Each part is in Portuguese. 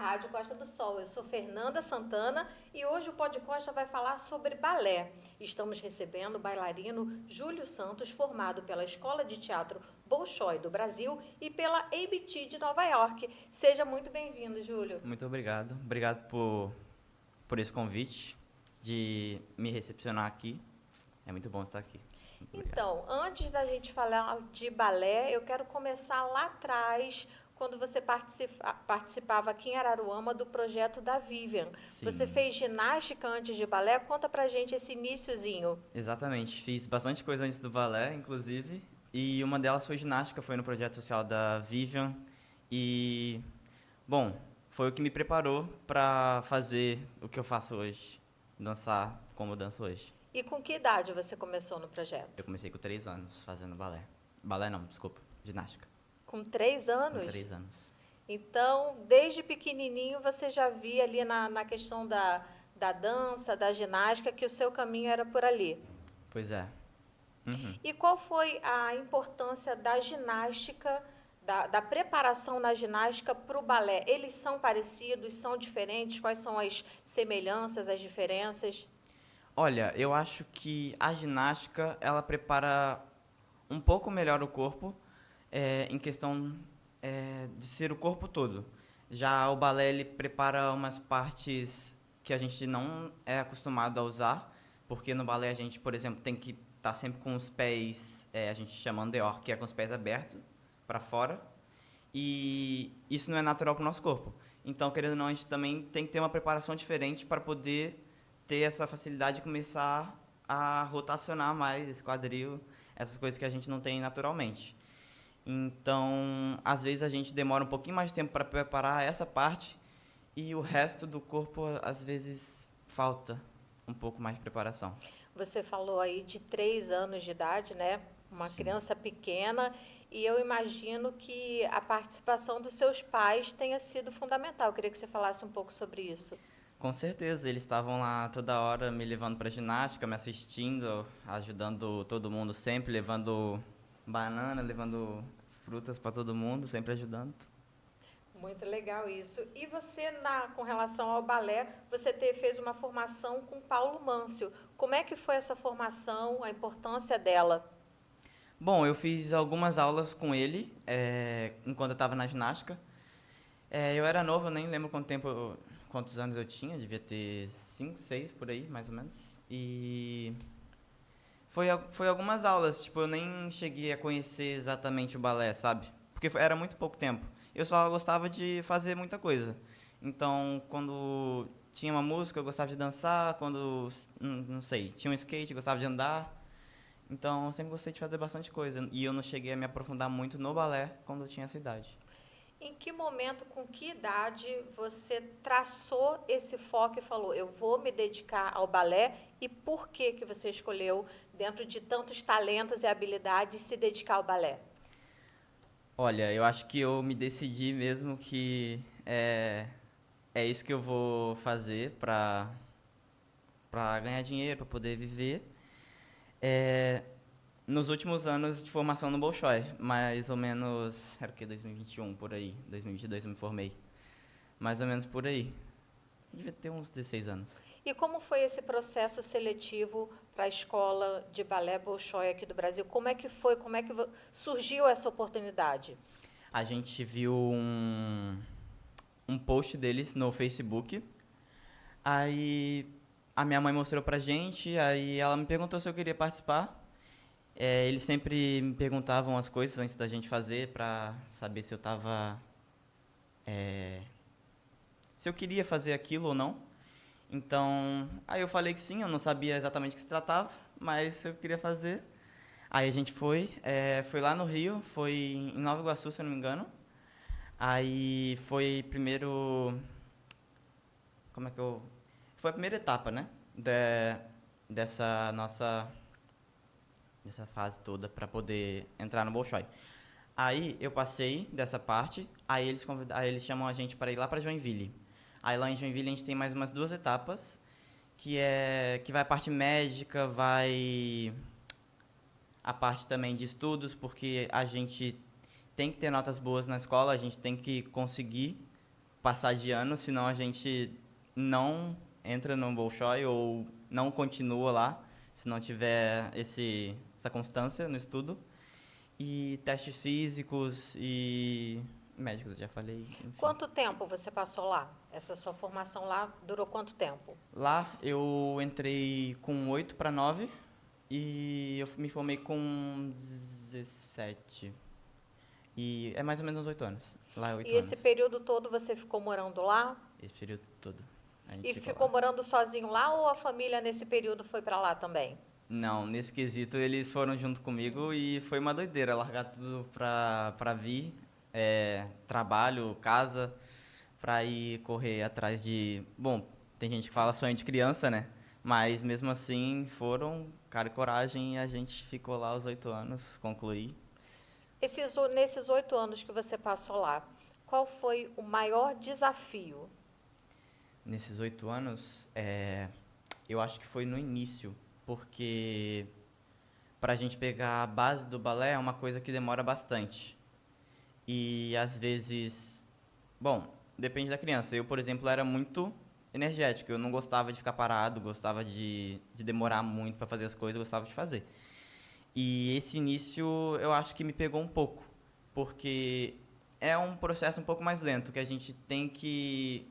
Rádio Costa do Sol. Eu sou Fernanda Santana e hoje o Pod Costa vai falar sobre balé. Estamos recebendo o bailarino Júlio Santos, formado pela Escola de Teatro Bolshoi do Brasil e pela ABT de Nova York. Seja muito bem-vindo, Júlio. Muito obrigado. Obrigado por esse convite, de me recepcionar aqui. É muito bom estar aqui. Muito obrigado. Então, antes da gente falar de balé, eu quero começar lá atrás, quando você participava aqui em Araruama do projeto da Vivian. Você Sim, fez ginástica antes de balé? Conta pra gente esse iniciozinho. exatamente. Fiz bastante coisa antes do balé, inclusive. E uma delas foi ginástica, foi no projeto social da Vivian. E, bom, foi o que me preparou para fazer o que eu faço hoje. Dançar como eu danço hoje. E com que idade você começou no Eu projeto? comecei com 3 anos fazendo balé. Balé não, desculpa, ginástica. Com 3 Com anos? 3 anos. Então, desde pequenininho você já via ali na questão da dança, da ginástica, que o seu caminho era por ali. Pois é. Uhum. E qual foi a importância da ginástica, da preparação na ginástica para o balé? Eles são parecidos, são diferentes? Quais são as semelhanças, as diferenças? Olha, eu acho que a ginástica, ela prepara um pouco melhor o corpo, em questão de ser o corpo todo. Já o balé, ele prepara umas partes que a gente não é acostumado a usar, porque no balé a gente, por exemplo, tem que estar sempre com os pés, a gente chama andeor, que é com os pés abertos para fora, e isso não é natural para o nosso corpo. Então, querendo ou não, a gente também tem que ter uma preparação diferente para poder ter essa facilidade de começar a rotacionar mais esse quadril, essas coisas que a gente não tem naturalmente. Então, às vezes a gente demora um pouquinho mais de tempo para preparar essa parte e o resto do corpo, às vezes, falta um pouco mais de preparação. Você falou aí de 3 anos de idade, né? Uma Sim. criança pequena, e eu imagino que a participação dos seus pais tenha sido fundamental. Eu queria que você falasse um pouco sobre isso. Com certeza, eles estavam lá toda hora me levando para ginástica, me assistindo, ajudando todo mundo sempre, levando banana, levando as frutas para todo mundo, sempre ajudando. Muito legal isso. E você, com relação ao balé, você fez uma formação com Paulo Mâncio. Como é que foi essa formação, a importância dela? Bom, eu fiz algumas aulas com ele enquanto eu estava na ginástica. Eu era novo, eu nem lembro quantos anos eu tinha, devia ter 5, 6 por aí, mais ou menos. E foi algumas aulas, tipo, eu nem cheguei a conhecer exatamente o balé, sabe? Porque era muito pouco tempo. Eu só gostava de fazer muita coisa. Então, quando tinha uma música, eu gostava de dançar, quando, não sei, tinha um skate, eu gostava de andar. Então, eu sempre gostei de fazer bastante coisa. E eu não cheguei a me aprofundar muito no balé quando eu tinha essa idade. Em que momento, com que idade você traçou esse foco e falou, eu vou me dedicar ao balé, e por que que você escolheu, dentro de tantos talentos e habilidades, se dedicar ao balé? Olha, eu acho que eu me decidi mesmo que é isso que eu vou fazer pra ganhar dinheiro, pra poder viver. É, nos últimos anos de formação no Bolshoi, mais ou menos, era o que, 2021, por aí, 2022 eu me formei, mais ou menos por aí. Devia ter uns 16 anos. E como foi esse processo seletivo para a escola de balé Bolshoi aqui do Brasil? Como é que foi? Como é que surgiu essa oportunidade? A gente viu um post deles no Facebook, aí a minha mãe mostrou pra gente, aí ela me perguntou se eu queria participar. Eles sempre me perguntavam as coisas antes da gente fazer pra saber se eu tava, se eu queria fazer aquilo ou não. Então, aí eu falei que sim, eu não sabia exatamente o que se tratava, mas eu queria fazer. Aí a gente foi lá no Rio, foi em Nova Iguaçu, se eu não me engano. Aí foi primeiro, como é que eu, foi a primeira etapa, né, dessa nossa, dessa fase toda para poder entrar no Bolshoi. Aí eu passei dessa parte, aí eles chamam a gente para ir lá para Joinville. Aí lá em Joinville a gente tem mais umas 2 etapas, que vai a parte médica, vai a parte também de estudos, porque a gente tem que ter notas boas na escola, a gente tem que conseguir passar de ano, senão a gente não entra no Bolshoi ou não continua lá, se não tiver essa constância no estudo. E testes físicos e médicos, eu já falei, enfim. Quanto tempo você passou lá? Essa sua formação lá durou quanto tempo? Lá eu entrei com 8 para 9 e eu me formei com 17. E é mais ou menos 8 anos. Lá é 8 E esse anos. período todo você ficou morando lá? Esse período todo. A gente E ficou ficou lá. morando sozinho lá ou a família nesse período foi para lá também? Não, nesse quesito eles foram junto comigo e foi uma doideira largar tudo pra vir. Trabalho, casa, pra ir correr atrás de. Bom, tem gente que fala sonho de criança, né? Mas mesmo assim foram, cara, e coragem e a gente ficou lá os 8 anos, concluí. Nesses 8 anos que você passou lá, qual foi o maior desafio? Nesses 8 anos, eu acho que foi no início, porque pra gente pegar a base do balé é uma coisa que demora bastante. E às vezes, bom, depende da criança. Eu, por exemplo, era muito energético, eu não gostava de ficar parado, gostava de demorar muito para fazer as coisas, eu gostava de fazer. E esse início eu acho que me pegou um pouco, porque é um processo um pouco mais lento, que a gente tem que,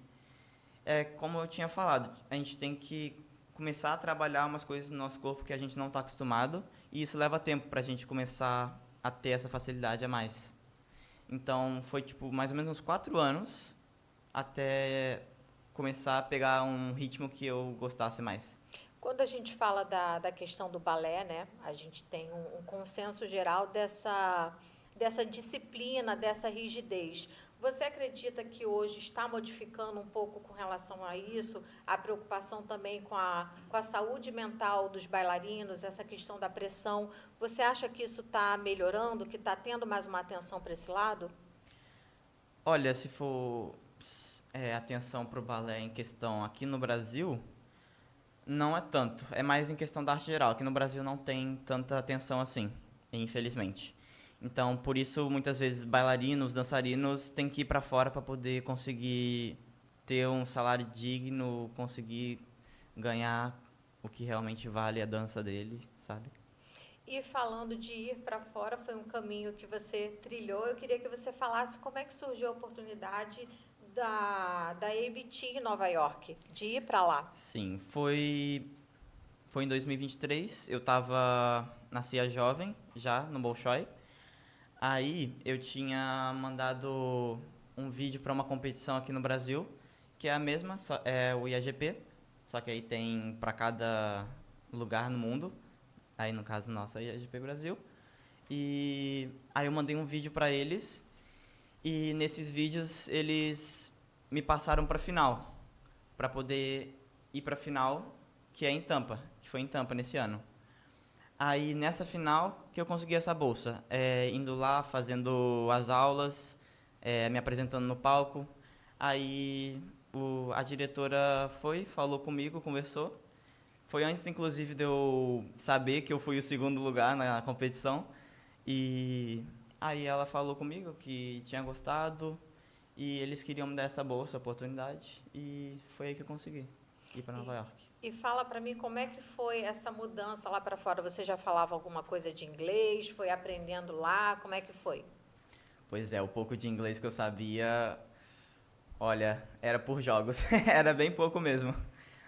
como eu tinha falado, a gente tem que começar a trabalhar umas coisas no nosso corpo que a gente não está acostumado, e isso leva tempo para a gente começar a ter essa facilidade a mais. Então foi tipo mais ou menos uns 4 anos até começar a pegar um ritmo que eu gostasse mais. Quando a gente fala da questão do balé, né, a gente tem um consenso geral dessa disciplina, dessa rigidez. Você acredita que hoje está modificando um pouco com relação a isso, a preocupação também com a saúde mental dos bailarinos, essa questão da pressão? Você acha que isso está melhorando, que está tendo mais uma atenção para esse lado? Olha, se for atenção para o balé em questão aqui no Brasil, não é tanto. É mais em questão da arte geral. Aqui no Brasil não tem tanta atenção assim, infelizmente. Então, por isso, muitas vezes, bailarinos, dançarinos têm que ir para fora para poder conseguir ter um salário digno, conseguir ganhar o que realmente vale a dança dele, sabe? E falando de ir para fora, foi um caminho que você trilhou. Eu queria que você falasse como é que surgiu a oportunidade da ABT em Nova York, de ir para lá. Sim, foi em 2023, eu tava na CIA Jovem, já, no Bolshoi. Aí eu tinha mandado um vídeo para uma competição aqui no Brasil, que é a mesma, é o IAGP, só que aí tem para cada lugar no mundo, aí no caso nosso é IAGP Brasil. E aí eu mandei um vídeo para eles e nesses vídeos eles me passaram para final, para poder ir para final, que é em Tampa, que foi em Tampa nesse ano. Aí nessa final que eu consegui essa bolsa, indo lá, fazendo as aulas, me apresentando no palco. Aí a diretora falou comigo, conversou. Foi antes, inclusive, de eu saber que eu fui o segundo lugar na competição. E aí ela falou comigo que tinha gostado e eles queriam me dar essa bolsa, oportunidade. E foi aí que eu consegui ir para Nova York. E fala para mim como é que foi essa mudança lá para fora. Você já falava alguma coisa de inglês? Foi aprendendo lá? Como é que foi? Pois é, o pouco de inglês que eu sabia, olha, era por jogos, era bem pouco mesmo.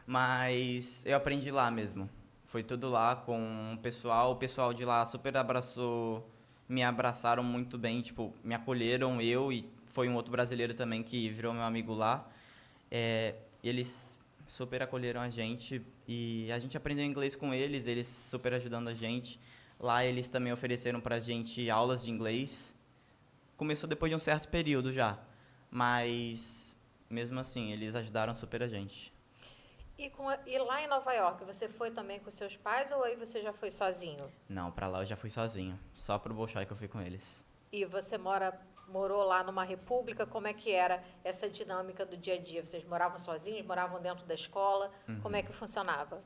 Mas eu aprendi lá mesmo. Foi tudo lá com o pessoal de lá super abraçou, me abraçaram muito bem, tipo, me acolheram, eu e foi um outro brasileiro também que virou meu amigo lá. Eles super acolheram a gente e a gente aprendeu inglês com eles, eles super ajudando a gente. Lá eles também ofereceram pra gente aulas de inglês. Começou depois de um certo período já, mas mesmo assim, eles ajudaram super a gente. E lá em Nova York, você foi também com seus pais ou aí você já foi sozinho? Não, pra lá eu já fui sozinho, só pro Bolshoi que eu fui com eles. E você morou lá numa república, como é que era essa dinâmica do dia a dia? Vocês moravam sozinhos, moravam dentro da escola? Como é que funcionava?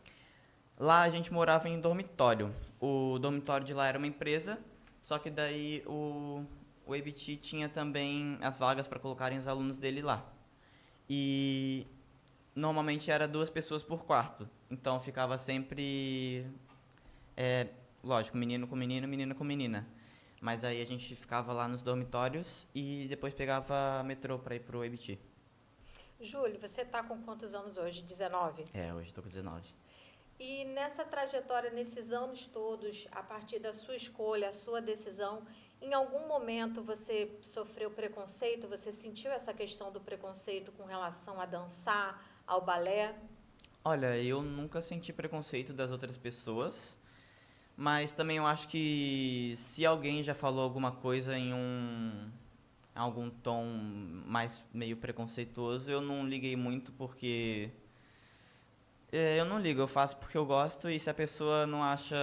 Lá a gente morava em dormitório. O dormitório de lá era uma empresa, só que daí o ABT tinha também as vagas para colocarem os alunos dele lá. e normalmente era 2 pessoas por quarto. Então ficava sempre, é, lógico, menino com menino, menina com menina. Mas aí a gente ficava lá nos dormitórios e depois pegava metrô para ir pro EBT. Júlio, você está com quantos anos hoje? 19? É, hoje tô com 19. E nessa trajetória, nesses anos todos, a partir da sua escolha, a sua decisão, em algum momento você sofreu preconceito? Você sentiu essa questão do preconceito com relação a dançar, ao balé? Olha, eu nunca senti preconceito das outras pessoas, mas também eu acho que se alguém já falou alguma coisa em algum tom mais meio preconceituoso, eu não liguei muito porque eu não ligo, eu faço porque eu gosto e se a pessoa não acha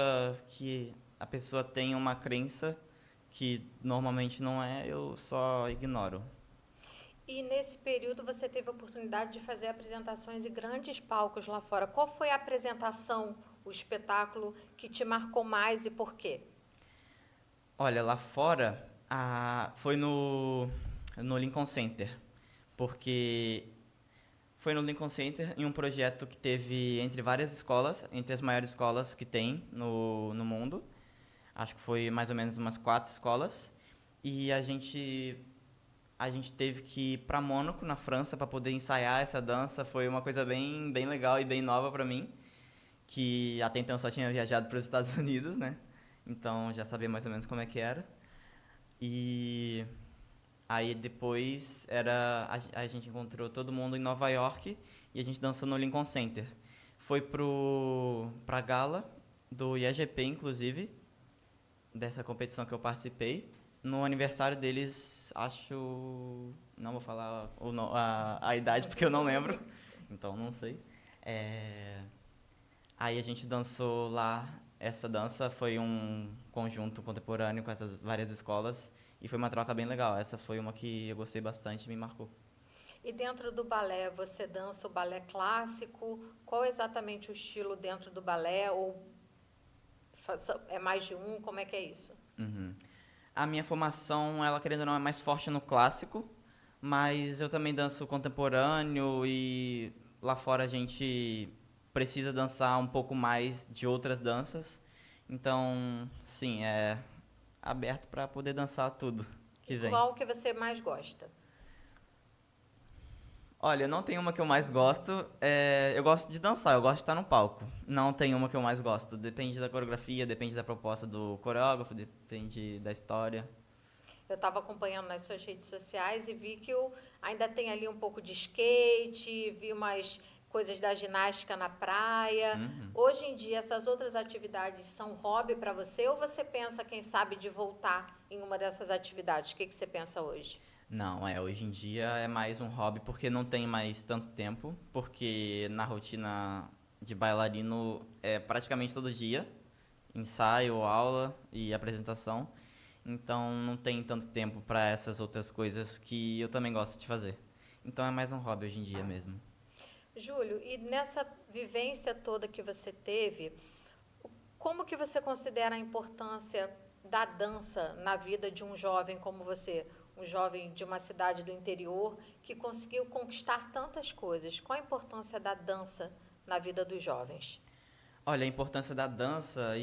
que a pessoa tem uma crença que normalmente não é, eu só ignoro. E nesse período você teve a oportunidade de fazer apresentações em grandes palcos lá fora. Qual foi a apresentação, o espetáculo que te marcou mais e por quê? Olha, lá fora, foi no Lincoln Center, porque foi no Lincoln Center em um projeto que teve entre várias escolas, entre as maiores escolas que tem no mundo. Acho que foi mais ou menos umas 4 escolas. E a gente teve que ir para Mônaco, na França, para poder ensaiar essa dança. Foi uma coisa bem, bem legal e bem nova para mim, que até então só tinha viajado para os Estados Unidos, né? Então já sabia mais ou menos como é que era. E aí depois a gente encontrou todo mundo em Nova York e a gente dançou no Lincoln Center. Foi pra gala do IAGP, inclusive, dessa competição que eu participei. No aniversário deles, acho. Não vou falar a idade porque eu não lembro, então não sei. É, aí a gente dançou lá. Essa dança foi um conjunto contemporâneo com essas várias escolas e foi uma troca bem legal. Essa foi uma que eu gostei bastante e me marcou. E dentro do balé, você dança o balé clássico? Qual é exatamente o estilo dentro do balé? Ou é mais de um? Como é que é isso? Uhum. A minha formação, ela querendo ou não, é mais forte no clássico, mas eu também danço contemporâneo e lá fora a gente precisa dançar um pouco mais de outras danças. Então, sim, é aberto para poder dançar tudo E que vem. qual que você mais gosta? Olha, não tem uma que eu mais gosto. Eu gosto de dançar, eu gosto de estar no palco. Não tem uma que eu mais gosto. Depende da coreografia, depende da proposta do coreógrafo, depende da história. Eu estava acompanhando nas suas redes sociais e vi que ainda tem ali um pouco de skate, vi umas coisas da ginástica na praia. Uhum. Hoje em dia, essas outras atividades são hobby para você ou você pensa, quem sabe, de voltar em uma dessas atividades? O que você pensa hoje? Não, hoje em dia é mais um hobby porque não tem mais tanto tempo, porque na rotina de bailarino é praticamente todo dia, ensaio, aula e apresentação, então não tem tanto tempo para essas outras coisas que eu também gosto de fazer. Então é mais um hobby hoje em dia mesmo. Júlio, e nessa vivência toda que você teve, como que você considera a importância da dança na vida de um jovem como você, um jovem de uma cidade do interior que conseguiu conquistar tantas coisas? Qual a importância da dança na vida dos jovens? Olha, a importância da dança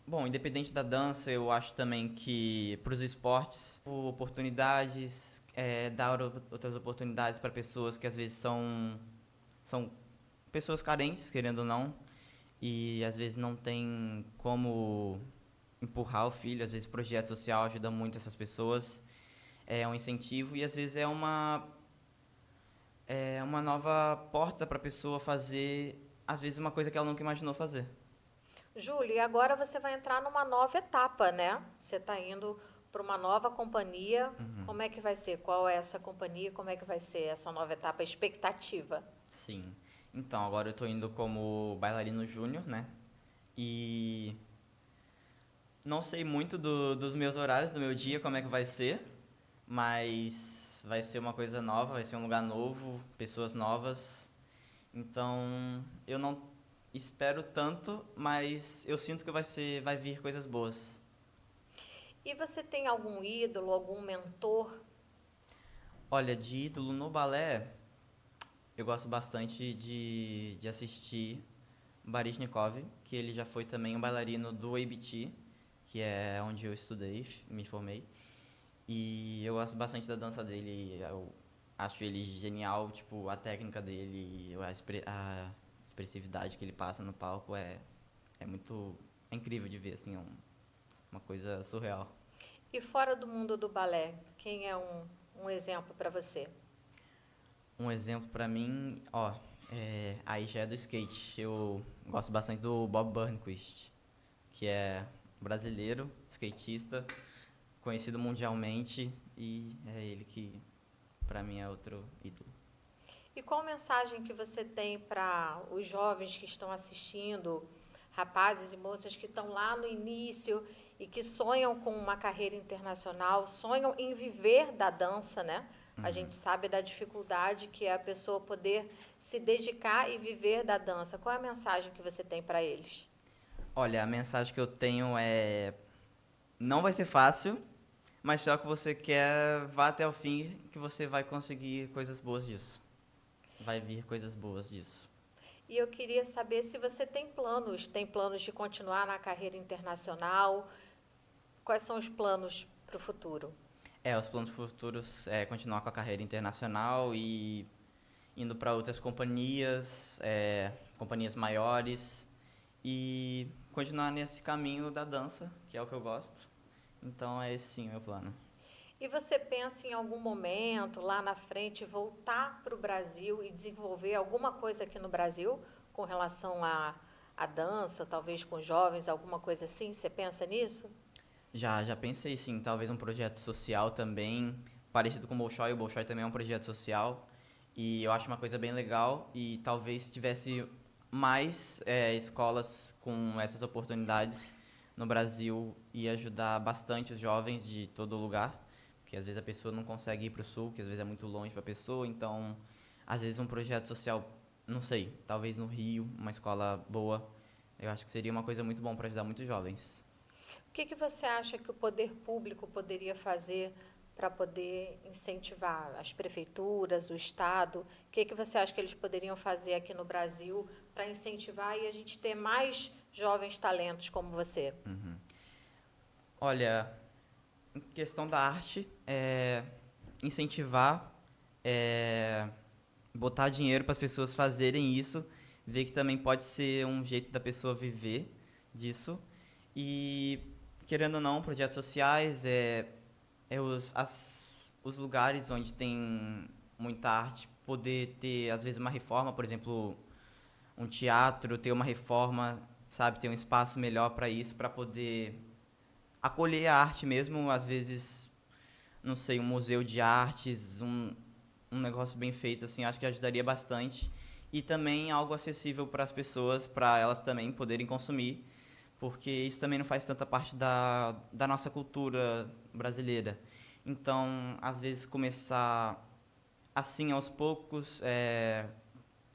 bom, independente da dança, eu acho também que para os esportes, oportunidades, dar outras oportunidades para pessoas que às vezes são pessoas carentes, querendo ou não, e às vezes não tem como empurrar o filho, às vezes projeto social ajuda muito essas pessoas, é um incentivo e às vezes é uma nova porta para a pessoa fazer, às vezes, uma coisa que ela nunca imaginou fazer. Júlio, e agora você vai entrar numa nova etapa, né? Você está indo para uma nova companhia. Uhum. Como é que vai ser? Qual é essa companhia? Como é que vai ser essa nova etapa? A expectativa? Sim. Então, agora eu tô indo como bailarino júnior, né? E não sei muito dos meus horários, do meu dia, como é que vai ser, mas vai ser uma coisa nova, vai ser um lugar novo, pessoas novas. Então, eu não espero tanto, mas eu sinto que vai vir coisas boas. E você tem algum ídolo, algum mentor? Olha, de ídolo no balé, eu gosto bastante de assistir Baryshnikov, que ele já foi também um bailarino do ABT, que é onde eu estudei, me formei. E eu gosto bastante da dança dele, eu acho ele genial, tipo, a técnica dele, a expressividade que ele passa no palco é muito, é incrível de ver, assim, uma coisa surreal. E fora do mundo do balé, quem é um exemplo para você? Um exemplo pra mim, ó, aí já é do skate. Eu gosto bastante do Bob Burnquist, que é brasileiro, skatista, conhecido mundialmente, e é ele que pra mim é outro ídolo. E qual mensagem que você tem para os jovens que estão assistindo, rapazes e moças que estão lá no início e que sonham com uma carreira internacional, sonham em viver da dança, né? A Uhum. gente sabe da dificuldade que é a pessoa poder se dedicar e viver da dança. Qual é a mensagem que você tem para eles? Olha, a mensagem que eu tenho é: não vai ser fácil, mas só que você quer, vá até o fim, que você vai conseguir coisas boas disso. Vai vir coisas boas disso. E eu queria saber se você tem planos de continuar na carreira internacional. Quais são os planos para o futuro? Os planos futuros é continuar com a carreira internacional e indo para outras companhias, companhias maiores e continuar nesse caminho da dança, que é o que eu gosto. Então é esse sim o meu plano. E você pensa em algum momento, lá na frente, voltar para o Brasil e desenvolver alguma coisa aqui no Brasil com relação à dança, talvez com jovens, alguma coisa assim? Você pensa nisso? Já pensei sim, talvez um projeto social também, parecido com o Bolshoi. O Bolshoi também é um projeto social e eu acho uma coisa bem legal e talvez tivesse mais escolas com essas oportunidades no Brasil e ajudar bastante os jovens de todo lugar, porque às vezes a pessoa não consegue ir para o sul, que às vezes é muito longe para a pessoa, então às vezes um projeto social, não sei, talvez no Rio, uma escola boa, eu acho que seria uma coisa muito bom para ajudar muitos jovens. O que você acha que o poder público poderia fazer para poder incentivar as prefeituras, o Estado? O que você acha que eles poderiam fazer aqui no Brasil para incentivar e a gente ter mais jovens talentos como você? Uhum. Olha, em questão da arte, incentivar, é, botar dinheiro para as pessoas fazerem isso, ver que também pode ser um jeito da pessoa viver disso. E, querendo ou não, projetos sociais, os lugares onde tem muita arte, poder ter, às vezes, uma reforma, por exemplo, um teatro, ter uma reforma, sabe, ter um espaço melhor para isso, para poder acolher a arte mesmo, às vezes, não sei, um museu de artes, um negócio bem feito, assim, acho que ajudaria bastante. E também algo acessível para as pessoas, para elas também poderem consumir, porque isso também não faz tanta parte da nossa cultura brasileira. Então, às vezes, começar assim, aos poucos,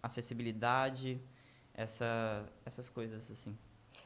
acessibilidade, essas coisas, assim.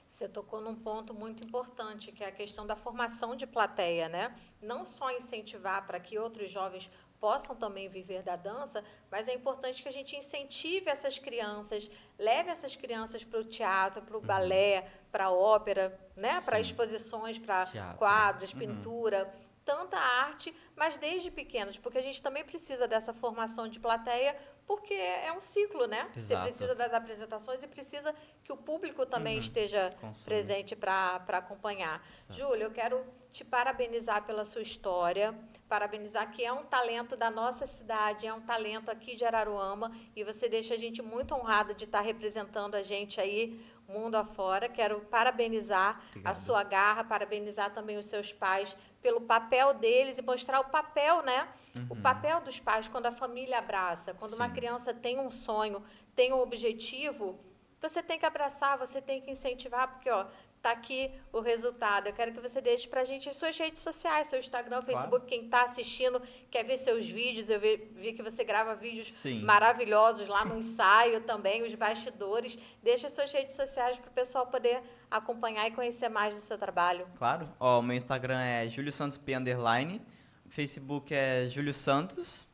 Você tocou num ponto muito importante, que é a questão da formação de plateia, né? Não só incentivar para que outros jovens possam também viver da dança, mas é importante que a gente incentive essas crianças, leve essas crianças para o teatro, para o Uhum. balé, para a ópera, né? Para Sim, exposições, para teatro. quadros, Uhum. pintura, tanta arte, mas desde pequenos, porque a gente também precisa dessa formação de plateia, porque é um ciclo, né? Você Exato. precisa das apresentações e precisa que o público também Uhum. esteja Consumir. presente para acompanhar. Exato. Júlia, eu quero te parabenizar pela sua história, parabenizar que é um talento da nossa cidade, é um talento aqui de Araruama, e você deixa a gente muito honrada de estar representando a gente aí, mundo afora. Quero parabenizar a Obrigado. sua garra, parabenizar também os seus pais pelo papel deles e mostrar o papel, né? O Uhum. papel dos pais quando a família abraça, quando uma Sim. criança tem um sonho, tem um objetivo, você tem que abraçar, você tem que incentivar, porque, ó, tá aqui o resultado. Eu quero que você deixe pra gente as suas redes sociais, seu Instagram, Claro. Facebook, quem tá assistindo, quer ver seus vídeos. Eu vi que você grava vídeos Sim. maravilhosos lá no ensaio também, os bastidores. Deixa as suas redes sociais para o pessoal poder acompanhar e conhecer mais do seu trabalho. Claro. Ó, o meu Instagram é Julio Santos P underline. O Facebook é Julio Santos.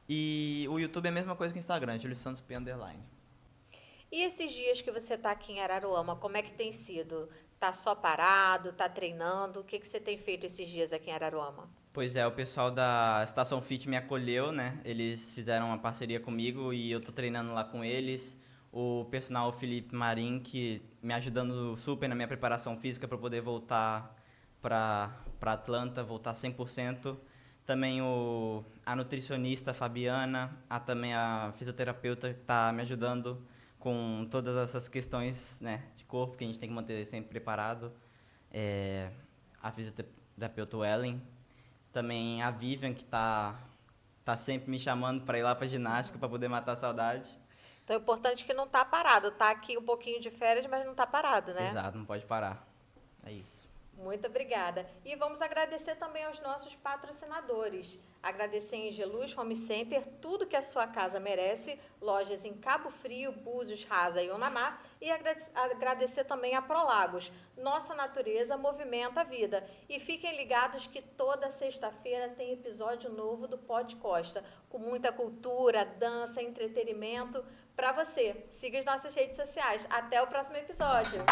E o YouTube é a mesma coisa que o Instagram, Júlio Santos P underline. E esses dias que você está aqui em Araruama, como é que tem sido? Tá só parado, tá treinando? O que que você tem feito esses dias aqui em Araruama? Pois é, o pessoal da Estação Fit me acolheu, né? Eles fizeram uma parceria comigo e eu tô treinando lá com eles. O personal Felipe Marim, que me ajudando super na minha preparação física para poder voltar para Atlanta, voltar 100%. Também a nutricionista Fabiana, também a fisioterapeuta que está me ajudando com todas essas questões, né, de corpo que a gente tem que manter sempre preparado. A fisioterapeuta Ellen, também a Vivian, que tá sempre me chamando para ir lá para ginástica para poder matar a saudade. Então, é importante que não tá parado. Tá aqui um pouquinho de férias, mas não tá parado, né? Exato, não pode parar. É isso. Muito obrigada. E vamos agradecer também aos nossos patrocinadores. Agradecer em Geluz Home Center, tudo que a sua casa merece, lojas em Cabo Frio, Búzios, Rasa e Unamar. E agradecer também a Prolagos. Nossa natureza movimenta a vida. E fiquem ligados que toda sexta-feira tem episódio novo do Pod Costa, com muita cultura, dança, entretenimento para você. Siga as nossas redes sociais. Até o próximo episódio.